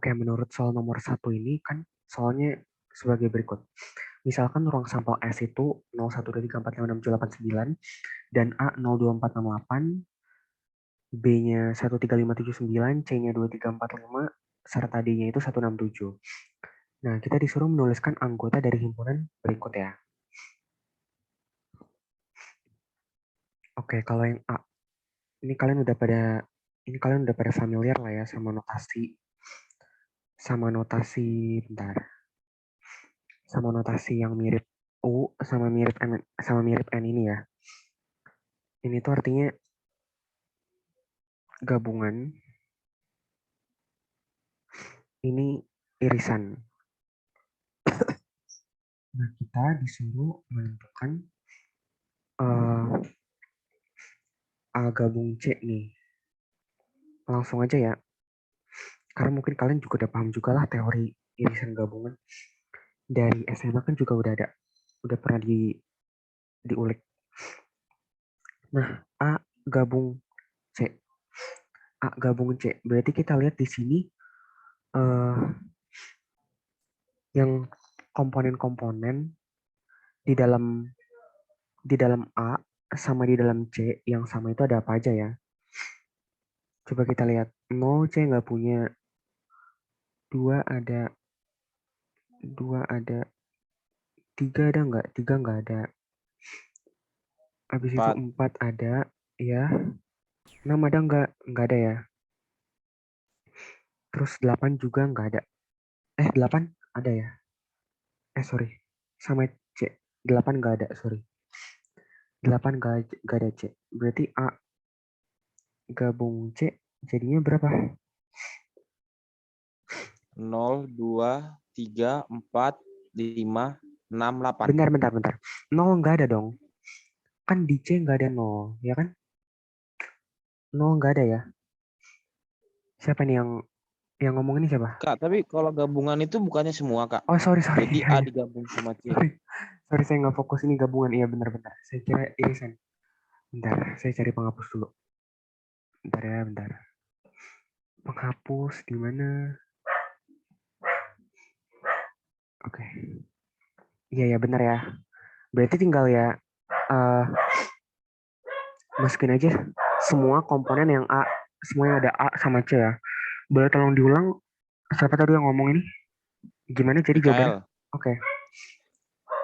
Oke, menurut soal nomor 1 ini kan soalnya sebagai berikut. Misalkan ruang sampel S itu 0123456789 dan A 02468, B-nya 13579, C-nya 2345, serta D-nya itu 167. Nah, kita disuruh menuliskan anggota dari himpunan berikut ya. Oke, kalau yang A, ini kalian udah pada familiar lah ya bentar, sama notasi yang mirip U sama mirip N ini ya. Ini tuh artinya gabungan, ini irisan. Nah, kita disuruh menentukan A gabung C nih. Langsung aja ya. Karena mungkin kalian juga udah paham juga lah teori irisan gabungan. Dari SMA kan juga udah pernah diulik. Nah, A gabung C. A gabung C. Berarti kita lihat di sini yang komponen-komponen di dalam A sama di dalam C yang sama itu ada apa aja ya? Coba kita lihat. 0 C nggak punya, 2 ada, 3 ada nggak? 3 nggak ada. Habis itu 4 ada, ya. 6 ada nggak? Nggak ada ya. Terus 8 juga nggak ada. 8 ada ya. Sorry. Sama C. 8 nggak ada, sorry. 8 nggak ada C. Berarti A gabung C jadinya berapa? 0, 2, 3, 4, 5, 6, 8. Bentar. 0 nggak ada dong. Kan di C nggak ada 0, ya kan? 0 nggak ada ya. Siapa nih yang ngomong ini siapa? Kak, tapi kalau gabungan itu bukannya semua, Kak. Oh, sorry. Jadi Iya, A iya. digabung sama C. Sorry, saya nggak fokus ini gabungan. Iya, benar. Saya kira irisan. Bentar, saya cari penghapus dulu. Bentar. Penghapus di mana? Oke. Iya, benar ya. Berarti tinggal ya masukin aja semua komponen yang A, semua yang ada A sama C ya. Boleh tolong diulang siapa tadi yang ngomong ini? Gimana jadi jawabannya? Mikael. Oke.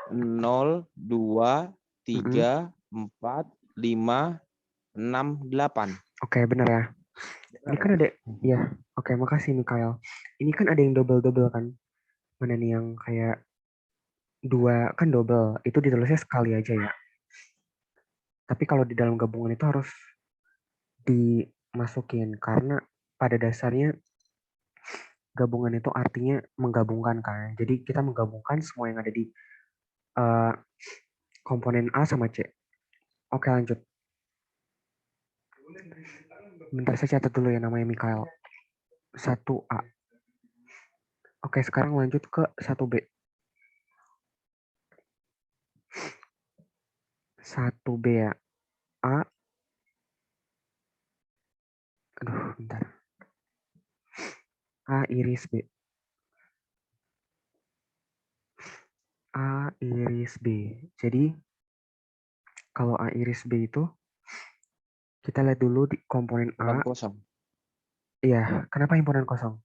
0, 2, 3, 4, 5, 6, 8. Oke, benar ya. Ini kan ada, ya. Oke, makasih Mikael. Ini kan ada yang double kan? Mana nih yang kayak 2 kan double, itu ditulisnya sekali aja ya. Tapi kalau di dalam gabungan itu harus dimasukin karena pada dasarnya gabungan itu artinya menggabungkan kan. Jadi kita menggabungkan semua yang ada di uh, komponen A sama C. Oke, lanjut. Bentar saya catat dulu ya namanya Mikael. 1A. Oke, sekarang lanjut ke 1B. 1B ya. A. Aduh, bentar. A iris B. A iris B. Jadi, kalau A iris B itu, kita lihat dulu di komponen A. Kosong. Iya, kenapa himpunan kosong?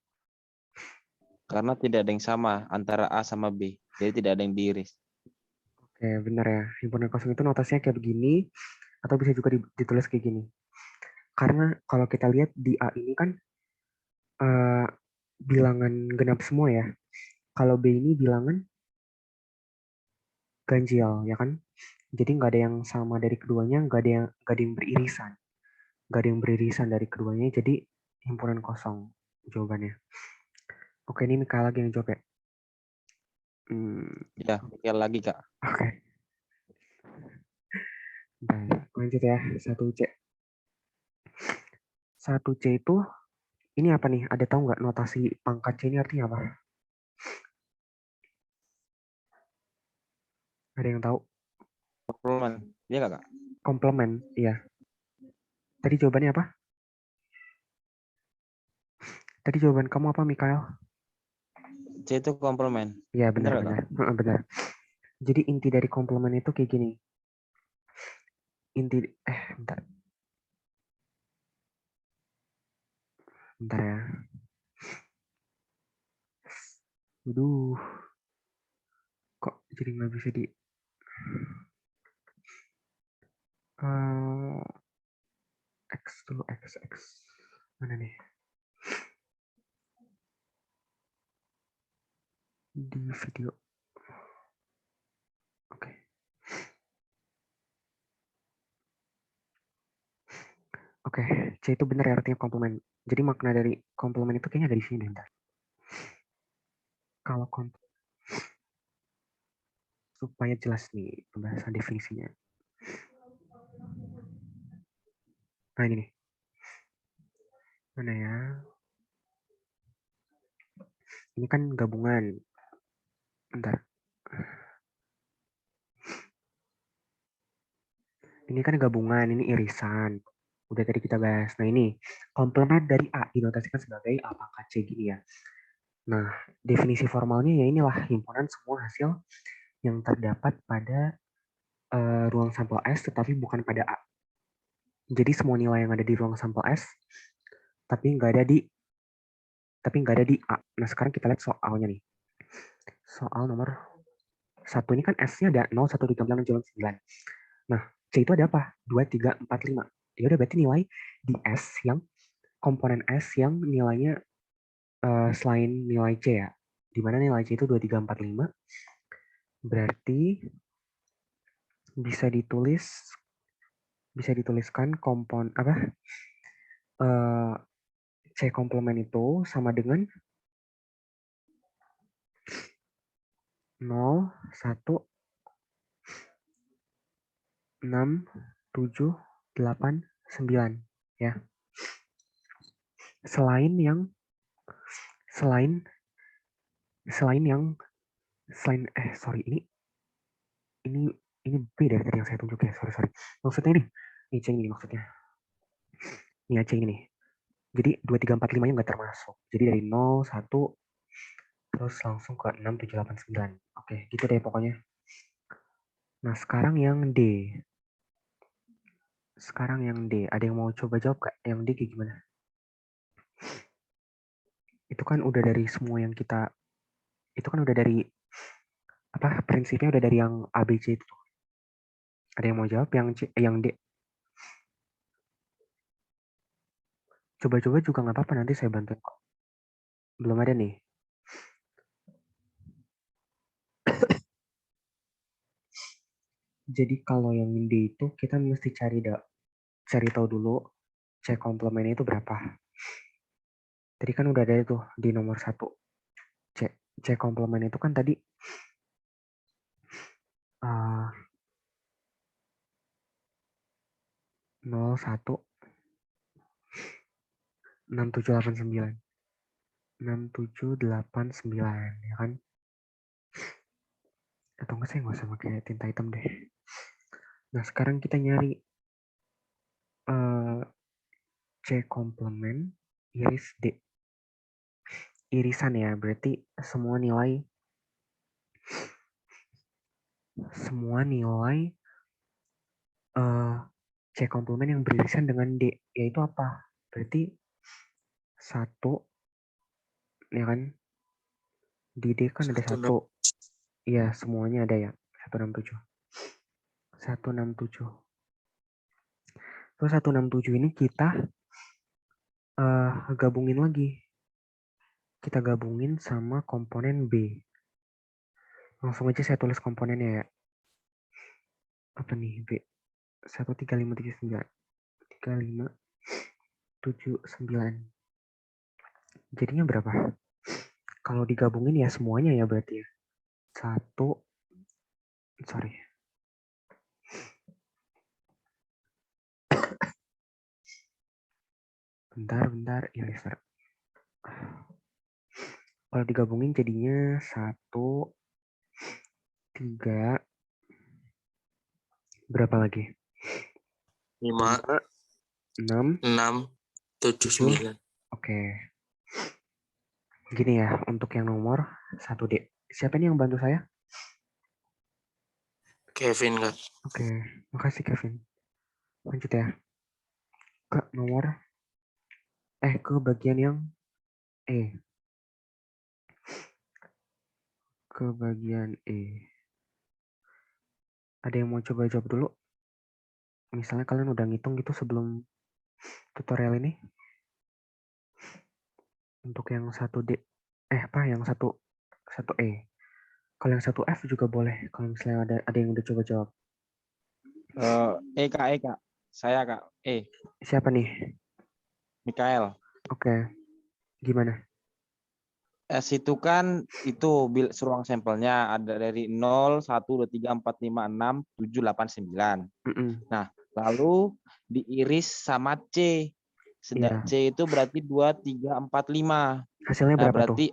Karena tidak ada yang sama antara A sama B. Jadi tidak ada yang diiris. Oke, benar ya. Himpunan kosong itu notasinya kayak begini, atau bisa juga ditulis kayak gini. Karena kalau kita lihat di A ini kan bilangan genap semua ya. Kalau B ini bilangan ganjil, ya kan? Jadi nggak ada yang sama dari keduanya, nggak ada yang beririsan. Nggak ada yang beririsan dari keduanya, jadi himpunan kosong jawabannya. Oke, ini Mika lagi yang jawab ya. Ya, Mikael lagi, Kak. Oke. Nah, lanjut ya, 1C. 1C itu, ini apa nih? Ada tahu nggak notasi pangkat C ini artinya apa? Ada yang tahu? Komplement. Iya nggak, Kak? Komplement, iya. Tadi jawabannya apa? Tadi jawaban kamu apa, Mikael? C itu komplement. Ya, Bener benar, atau? benar. Benar. Jadi inti dari komplement itu kayak gini. Bentar, bentar ya. Waduh, kok jadi nggak bisa di... eh, X dulu, X. Mana nih? Di video. Oke. Oke, C itu benar ya artinya komplement. Jadi makna dari komplement itu kayaknya dari sini deh, bentar. Kalau supaya jelas nih pembahasan definisinya. Nah ini nih. Mana ya? Ini kan gabungan. Bentar. Ini kan gabungan, ini irisan. Udah tadi kita bahas. Nah ini, komplement dari A dinotasikan sebagai A pangkat C gini ya. Nah, definisi formalnya ya inilah himpunan semua hasil yang terdapat pada ruang sampel S tetapi bukan pada A. Jadi semua nilai yang ada di ruang sampel S tapi nggak ada di A. Nah, sekarang kita lihat soalnya nih. Soal nomor 1 ini kan S-nya ada 0, 1, 3, 6, 7, 9. Nah, C itu ada apa? 2, 3, 4, 5. Ya udah berarti nilai di S yang komponen S yang nilainya selain nilai C ya. Di mana nilai C itu 2, 3, 4, 5. Berarti bisa dituliskan C komplement itu sama dengan 0, 1, 6, 7, 8, 9 ya. Selain ini beda dari yang saya tunjuk ya. Sorry. Maksudnya ini C ini maksudnya. Ini C ini nih. Jadi 2, 3, 4, 5-nya nggak termasuk. Jadi dari 0, 1, terus langsung ke 6, 7, 8, 9. Oke, gitu deh pokoknya. Nah, sekarang yang D. Ada yang mau coba jawab gak? Yang D kayak gimana? Itu kan udah dari semua yang kita... Itu kan udah dari... prinsipnya udah dari yang A, B, C itu. Ada yang mau jawab yang D? Coba-coba juga nggak apa-apa, nanti saya bantuin kok. Belum ada nih. Jadi kalau yang D itu kita mesti cari tahu dulu C komplemennya itu berapa. Tadi kan udah ada itu di nomor 1. C komplement itu kan tadi 0, 1, 6, 7, 8, 9. 6, 7, 8, 9 ya kan? Atau enggak, saya nggak usah pakai tinta hitam deh. Nah, sekarang kita nyari C komplement iris D. Irisan ya, berarti semua nilai C komplement yang beririsan dengan D, yaitu apa? Berarti 1, ya kan? Di D kan ada 1. Iya, semuanya ada ya. 167. 167. Terus 167 ini kita gabungin lagi. Kita gabungin sama komponen B. Langsung aja saya tulis komponennya ya. Apa nih B? 1, 3, 5, 7, 9. 3, 5, 7, 9. Jadinya berapa? Kalau digabungin ya semuanya ya berarti ya. 1, sorry. Bentar, eraser. Kalau digabungin jadinya 1, 3, berapa lagi? 5, 6, 7, 9. Oke. Gini ya, untuk yang nomor 1D. Siapa nih yang bantu saya? Kevin, Kak. Oke, makasih Kevin. Lanjut ya. Ke ke bagian yang E. Ke bagian E. Ada yang mau coba jawab dulu? Misalnya kalian udah ngitung gitu sebelum tutorial ini. Untuk yang 1D. Yang 1E. Kalau yang 1F juga boleh. Kalau misalnya ada yang udah coba jawab. Kak. Saya Kak. Siapa nih? Mikael. Oke. Gimana? S itu kan ruang sampelnya ada dari 0, 1, 2, 3, 4, 5, 6, 7, 8, 9. Mm-mm. Nah, lalu diiris sama C. Iya. C itu berarti 2, 3, 4, 5. Hasilnya Nah, berapa tuh? berarti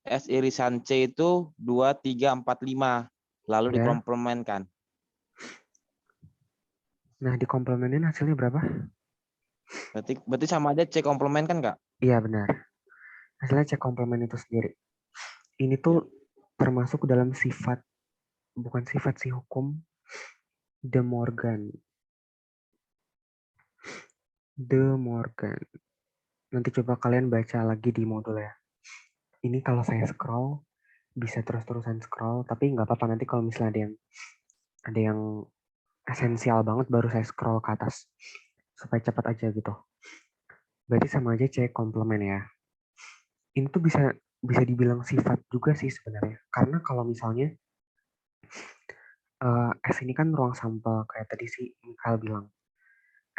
S irisan C itu 2, 3, 4, 5. Lalu Ya. dikomplemenkan. Nah, dikomplemenin hasilnya berapa? Berarti sama aja C komplement kan, Kak? Iya, benar. Hasilnya cek komplement itu sendiri. Ini Ya. tuh termasuk dalam sifat, bukan sifat sih, hukum De Morgan. De Morgan. Nanti coba kalian baca lagi di modul ya. Ini kalau saya scroll, bisa terus-terusan scroll, tapi nggak apa-apa nanti kalau misalnya ada yang esensial banget baru saya scroll ke atas. Supaya cepat aja gitu. Berarti sama aja cek komplement ya. Ini tuh bisa bisa dibilang sifat juga sih sebenarnya. Karena kalau misalnya S ini kan ruang sampel kayak tadi si Mikael bilang.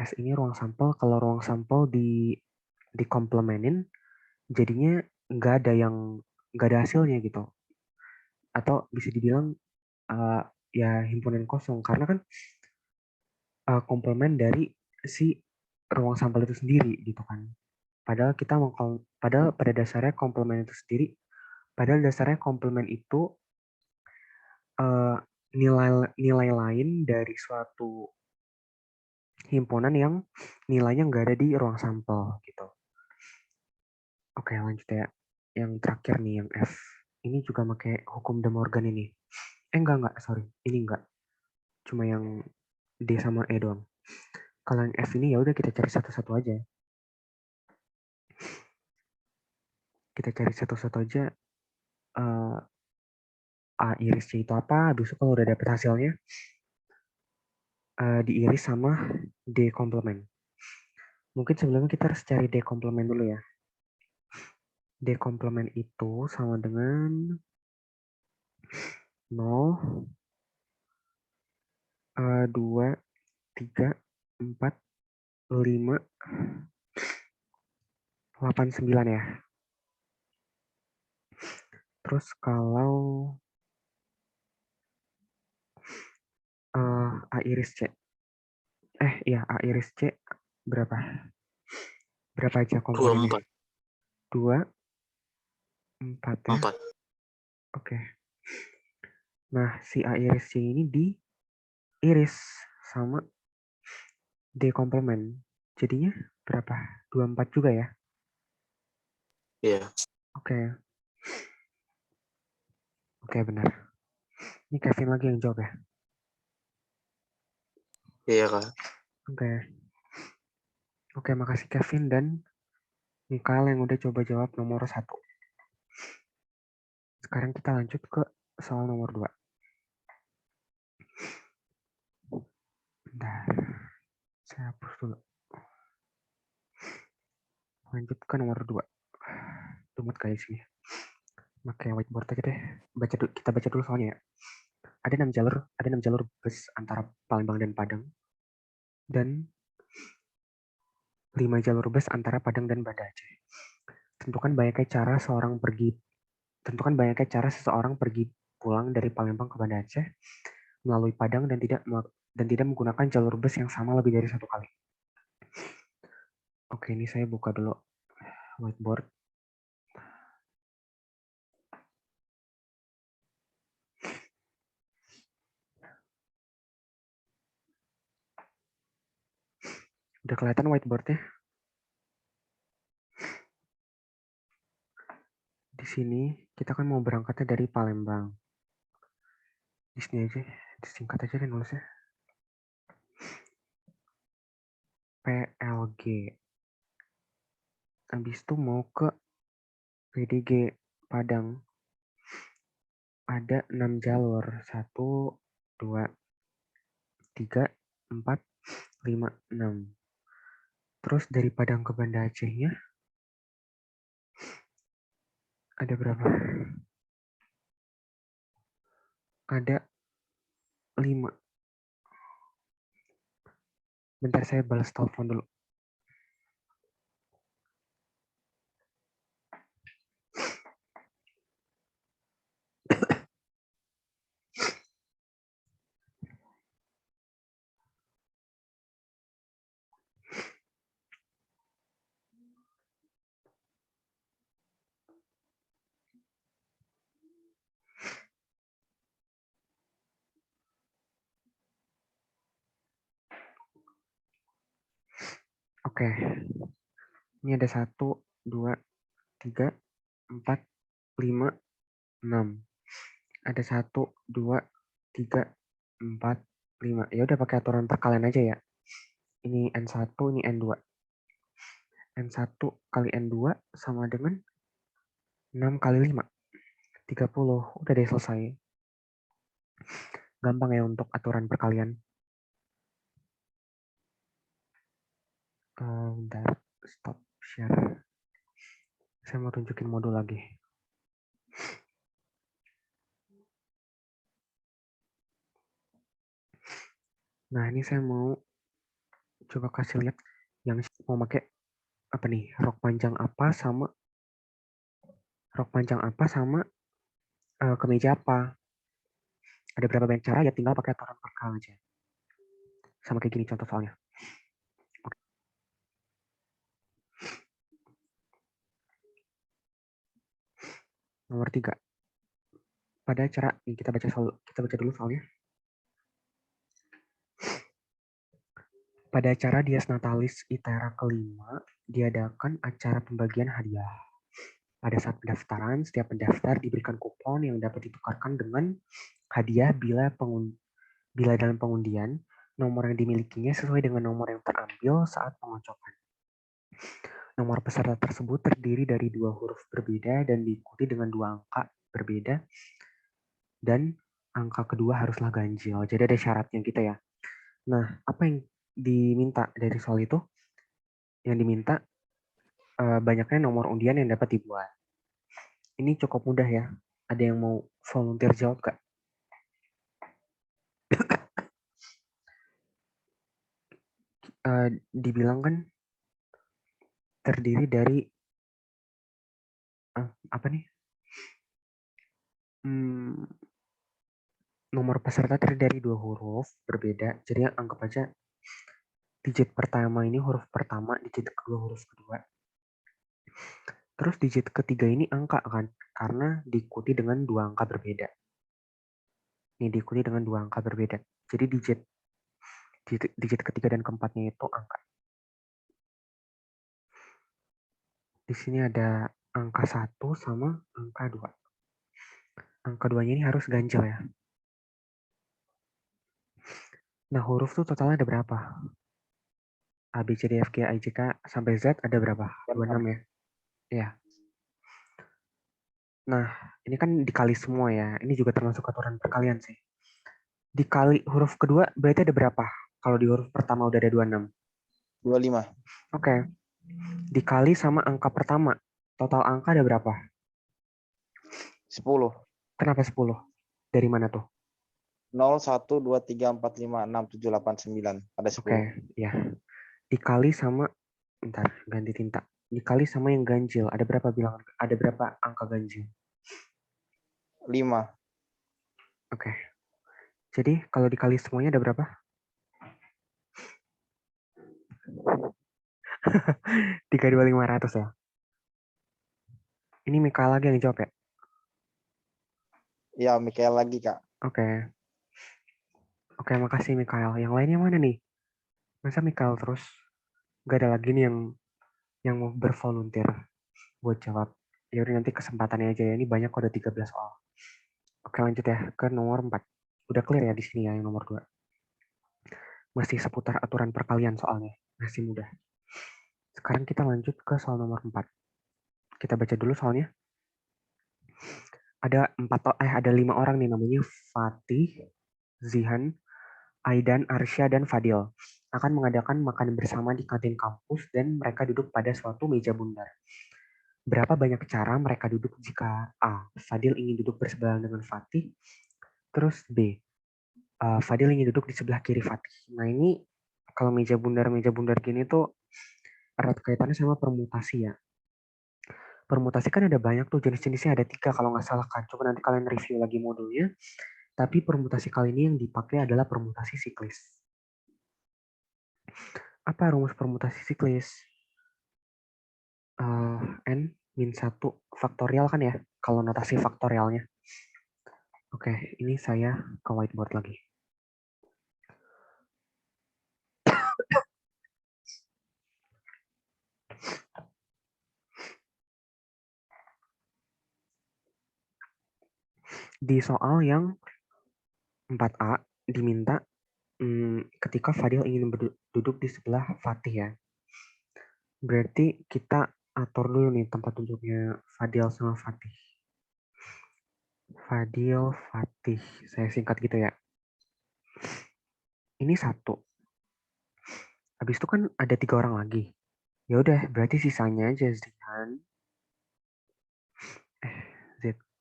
S ini ruang sampel, kalau ruang sampel dikomplemenin jadinya nggak ada hasilnya gitu. Atau bisa dibilang uh, ya himpunan kosong karena kan komplement dari si ruang sampel itu sendiri gitu kan. Padahal pada dasarnya komplement itu sendiri, padahal dasarnya komplement itu uh, nilai lain dari suatu himpunan yang nilainya nggak ada di ruang sampel gitu. Oke, lanjut ya. Yang terakhir nih, yang F. Ini juga pakai hukum De Morgan ini. Enggak, sorry. Ini enggak. Cuma yang D sama E doang. Kalau yang F ini ya udah kita cari satu-satu aja. Kita cari satu-satu aja. Uh, A iris C itu apa? Habis itu kalau udah dapet hasilnya, diiris sama D komplement. Mungkin sebelumnya kita harus cari D komplement dulu ya. D komplement itu sama dengan 0, 2, 3, 4, 5, 8, 9 ya. Terus kalau A iris C. A iris C berapa? Berapa aja komponennya? 24. 2, 4 ya. 4. Oke. Nah, si A iris C ini diiris sama D komplement. Jadinya berapa? 24 juga ya? Iya. Oke. Oke, benar. Ini Kevin lagi yang jawab ya? Iya, Kak. Oke. Oke, makasih Kevin dan Mikael yang udah coba jawab nomor 1. Sekarang kita lanjut ke soal nomor 2. Bentar. Saya hapus dulu. Lanjut ke nomor 2. Tumut guys sih. Pakai whiteboard aja deh. Kita baca dulu soalnya ya. Ada 6 jalur bus antara Palembang dan Padang. Dan 5 jalur bus antara Padang dan Banda Aceh. Tentukan banyaknya cara seseorang pergi pulang dari Palembang ke Banda Aceh melalui Padang dan tidak menggunakan jalur bus yang sama lebih dari 1 kali. Oke, ini saya buka dulu whiteboard. Udah kelihatan whiteboardnya? Di di sini kita kan mau berangkatnya dari Palembang. Di sini aja, disingkat aja deh nulisnya. PLG. Habis itu mau ke PDG Padang. Ada 6 jalur. 1, 2, 3, 4, 5, 6. Terus dari Padang ke Banda Acehnya ada berapa? Ada 5. Bentar saya balas telepon dulu. Oke. Ini ada 1, 2, 3, 4, 5, 6. Ada 1, 2, 3, 4, 5. Ya udah pakai aturan perkalian aja ya. Ini N1, ini N2. N1 kali N2 sama dengan 6 kali 5. 30. Udah deh selesai. Gampang ya untuk aturan perkalian. Bentar, stop share. Saya mau tunjukin modul lagi. Nah, ini saya mau coba kasih lihat yang mau pakai apa nih? Rok panjang apa sama kemeja apa. Ada berapa banyak cara ya, tinggal pakai aturan perkalian aja. Sama kayak gini contoh soalnya. Oke. Nomor 3. Pada cara ini kita baca dulu soalnya. Pada acara Dies Natalis ITERA kelima, diadakan acara pembagian hadiah. Pada saat pendaftaran, setiap pendaftar diberikan kupon yang dapat ditukarkan dengan hadiah bila dalam pengundian, nomor yang dimilikinya sesuai dengan nomor yang terambil saat pengocokan. Nomor peserta tersebut terdiri dari 2 huruf berbeda dan diikuti dengan 2 angka berbeda, dan angka kedua haruslah ganjil. Jadi ada syaratnya gitu ya. Nah, apa yang diminta dari soal itu? Yang diminta banyaknya nomor undian yang dapat dibuat. Ini cukup mudah ya. Ada yang mau volunteer jawab gak? Dibilang kan terdiri dari apa nih? Nomor peserta terdiri dari 2 huruf berbeda. Jadi anggap aja digit pertama ini huruf pertama, digit kedua huruf kedua. Terus digit ketiga ini angka kan, karena diikuti dengan 2 angka berbeda. Ini diikuti dengan 2 angka berbeda. Jadi digit ketiga dan keempatnya itu angka. Di sini ada angka 1 sama angka 2. Angka 2-nya ini harus ganjil ya. Nah, huruf tuh totalnya ada berapa? A, B, C, D, F, G, I, J, K, sampai Z ada berapa? 26 ya? Ya. Nah, ini kan dikali semua ya. Ini juga termasuk aturan perkalian sih. Dikali huruf kedua berarti ada berapa? Kalau di huruf pertama udah ada 26. 25. Oke. Dikali sama angka pertama. Total angka ada berapa? 10. Kenapa 10? Dari mana tuh? 0, 1, 2, 3, 4, 5, 6, 7, 8, 9. Ada 10. Oke, ya. Dikali sama, bentar, ganti tinta. Dikali sama yang ganjil. Ada berapa angka ganjil? 5. Oke. Jadi kalau dikali semuanya ada berapa? 32.500 ya. Ini Mikael lagi yang jawab ya? Ya, Mikael lagi, Kak. Oke. Oke, makasih Mikael. Yang lainnya mana nih? Masa Mikael terus? Gak ada lagi nih yang mau bervolunteer buat jawab Ya udah nanti kesempatannya aja ya. Ini banyak kok, ada 13 soal. Oke, lanjut ya ke nomor 4. Udah clear ya di sini ya yang nomor 2. Masih seputar aturan perkalian soalnya. Masih mudah. Sekarang kita lanjut ke soal nomor 4. Kita baca dulu soalnya. Ada 5 orang nih, namanya Fatih, Zihan, Aidan, Arsya, dan Fadil. Akan mengadakan makan bersama di kantin kampus dan mereka duduk pada suatu meja bundar. Berapa banyak cara mereka duduk jika A. Fadil ingin duduk bersebelahan dengan Fatih, terus B. Fadil ingin duduk di sebelah kiri Fatih. Nah ini kalau meja bundar gini tuh erat kaitannya sama permutasi ya. Permutasi kan ada banyak tuh, jenis-jenisnya ada 3 kalau nggak salah kan. Coba nanti kalian review lagi modulnya. Tapi permutasi kali ini yang dipakai adalah permutasi siklis. Apa rumus permutasi siklis? N-1 faktorial kan ya, kalau notasi faktorialnya. Oke, ini saya ke whiteboard lagi. Di soal yang 4A diminta ketika Fadil ingin duduk di sebelah Fatih ya. Berarti kita atur dulu nih tempat duduknya Fadil sama Fatih. Fadil, Fatih. Saya singkat gitu ya. Ini 1. Habis itu kan ada 3 orang lagi. Ya udah, berarti sisanya aja Zihan.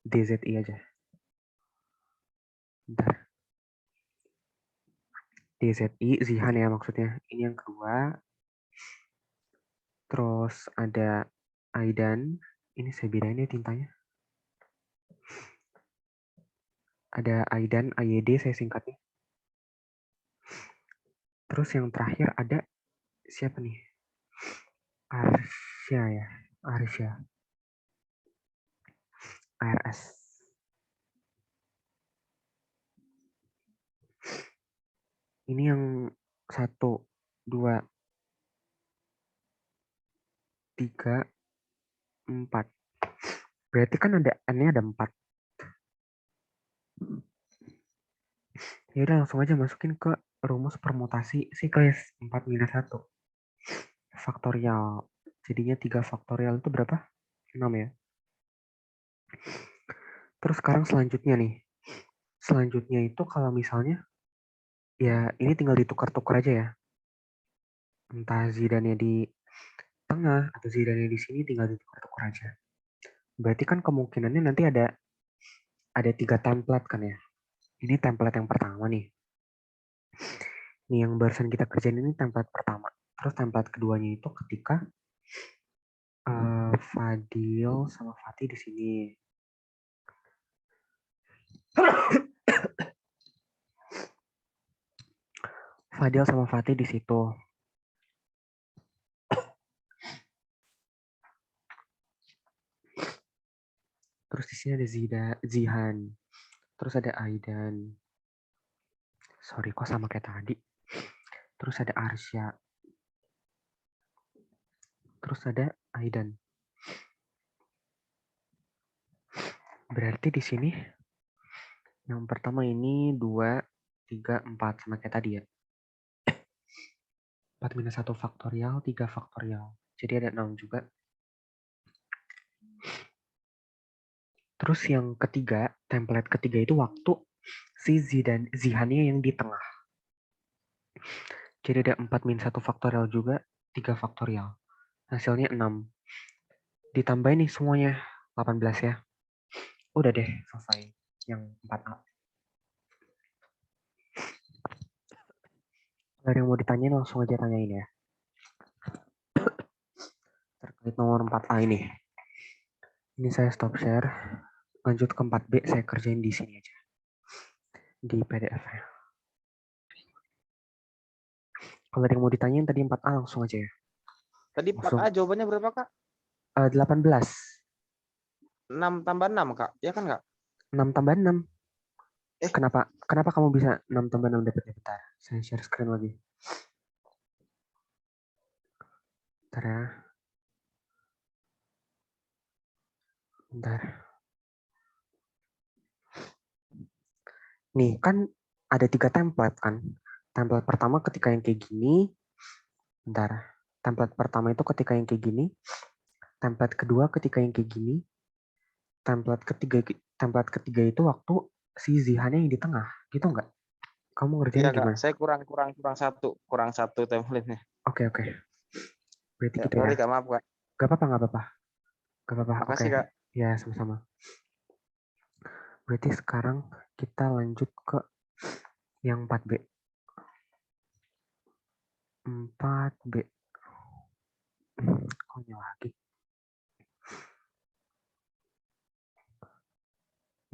DZI aja. Bentar. DZI, Zihan ya maksudnya. Ini yang kedua. Terus ada Aidan. Ini saya bedain ya tintanya. Ada Aidan, AYD saya singkatnya. Terus yang terakhir ada siapa nih? Arsya ya. Arsya. ARS. Ini yang 1, 2, 3, 4. Berarti kan ada N-nya ada 4. Ya udah langsung aja masukin ke rumus permutasi siklis 4 minus 1. Faktorial. Jadinya 3 faktorial itu berapa? 6 ya. Terus sekarang selanjutnya nih. Selanjutnya itu kalau misalnya ya ini tinggal ditukar-tukar aja ya. Entah zidannya di tengah atau zidannya di sini tinggal ditukar-tukar aja. Berarti kan kemungkinannya nanti ada 3 template kan ya. Ini template yang pertama nih. Nih yang barusan kita kerjain ini template pertama. Terus template keduanya itu ketika Fadil sama Fatih di sini. Fadil sama Fatih di situ. Terus di sini ada Zihan. Terus ada Aidan. Sorry kok sama kayak tadi. Terus ada Arsya. Terus ada Aidan. Berarti di sini yang pertama ini 2, 3, 4 sama kayak tadi ya. 4 minus 1 faktorial, 3 faktorial. Jadi ada 6 juga. Terus yang ketiga, template ketiga itu waktu si Zihannya yang di tengah. Jadi ada 4 min 1 faktorial juga, 3 faktorial. Hasilnya 6. Ditambahin nih semuanya, 18 ya. Udah deh, selesai. Yang 4A. Kalau ada yang mau ditanyain langsung aja tanyain ya. Terkait nomor 4A ini. Ini saya stop share. Lanjut ke 4B, saya kerjain di sini aja. Di PDF-nya. Kalau ada yang mau ditanyain tadi 4A langsung aja ya. Tadi 4A jawabannya berapa, Kak? 18. 6 tambah 6, Kak. Ya kan, Kak? 6 tambah 6. Kenapa kamu bisa 6 tambah 6 dapetnya? Bentar, saya share screen lagi. Bentar ya. Bentar. Nih, kan ada 3 template kan. Template pertama ketika yang kayak gini. Bentar. Template pertama itu ketika yang kayak gini. Template kedua ketika yang kayak gini. Template ketiga itu waktu si Zihannya yang di tengah. Gitu nggak? Kamu Iya ngerjainnya kak, gimana? saya kurang satu template-nya. Oke. Berarti Ya, gitu ya. sorry kak, maaf kak. Gak apa-apa. Gak apa-apa. Oke. Makasih kak. Ya, sama-sama. Berarti sekarang kita lanjut ke yang 4B. 4B. Kok ini lagi?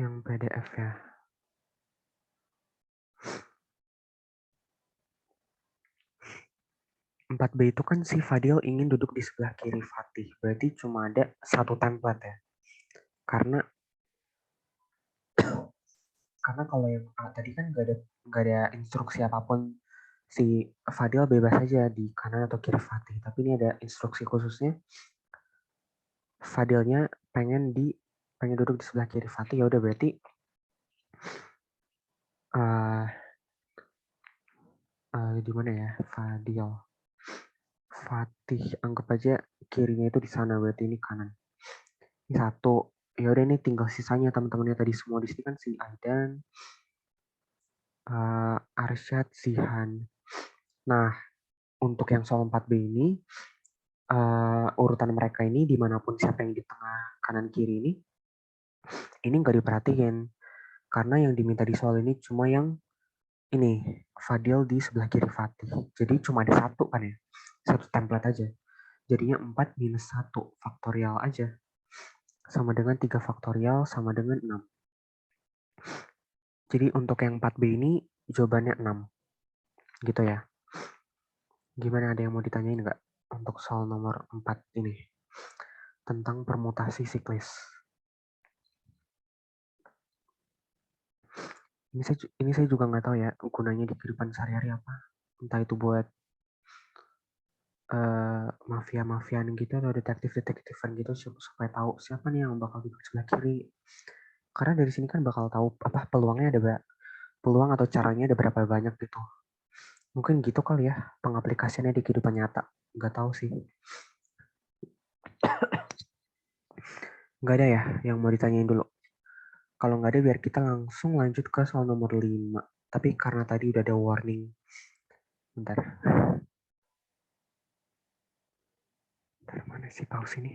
Yang PDF ya. 4B itu kan si Fadil ingin duduk di sebelah kiri Fatih. Berarti cuma ada satu template ya. Karena kalau yang A tadi kan nggak ada instruksi apapun, si Fadil bebas aja di kanan atau kiri Fatih. Tapi ini ada instruksi khususnya. Fadilnya pengen duduk di sebelah kiri Fatih. Ya udah berarti di mana ya? Fatih anggap aja kirinya itu di sana, berarti ini kanan. Ini satu. Ya udah ini tinggal sisanya teman-temannya tadi semua di sini kan si Aidan, Arsyad, Zihan. Nah, untuk yang soal 4B ini urutan mereka ini dimanapun siapa yang di tengah kanan kiri ini nggak diperhatiin karena yang diminta di soal ini cuma yang ini Fadil di sebelah kiri Fatih. Jadi cuma ada satu kan ya, satu template aja. Jadinya 4 minus 1 faktorial aja sama dengan 3 faktorial sama dengan 6. Jadi untuk yang 4B ini jawabannya 6. Gitu ya. Gimana, ada yang mau ditanyain nggak untuk soal nomor 4 ini? Tentang permutasi siklis. Ini saya juga nggak tahu ya gunanya di kehidupan sehari-hari apa. Entah itu buat mafia-mafian gitu atau detektif-detektifan gitu supaya tahu siapa nih yang bakal duduk sebelah kiri. Karena dari sini kan bakal tahu apa peluangnya peluang atau caranya ada berapa banyak gitu. Mungkin gitu kali ya pengaplikasiannya di kehidupan nyata. Nggak tahu sih. Nggak ada ya yang mau ditanyain dulu. Kalau nggak ada biar kita langsung lanjut ke soal nomor 5. Tapi karena tadi udah ada warning. Bentar mana sih paus ini?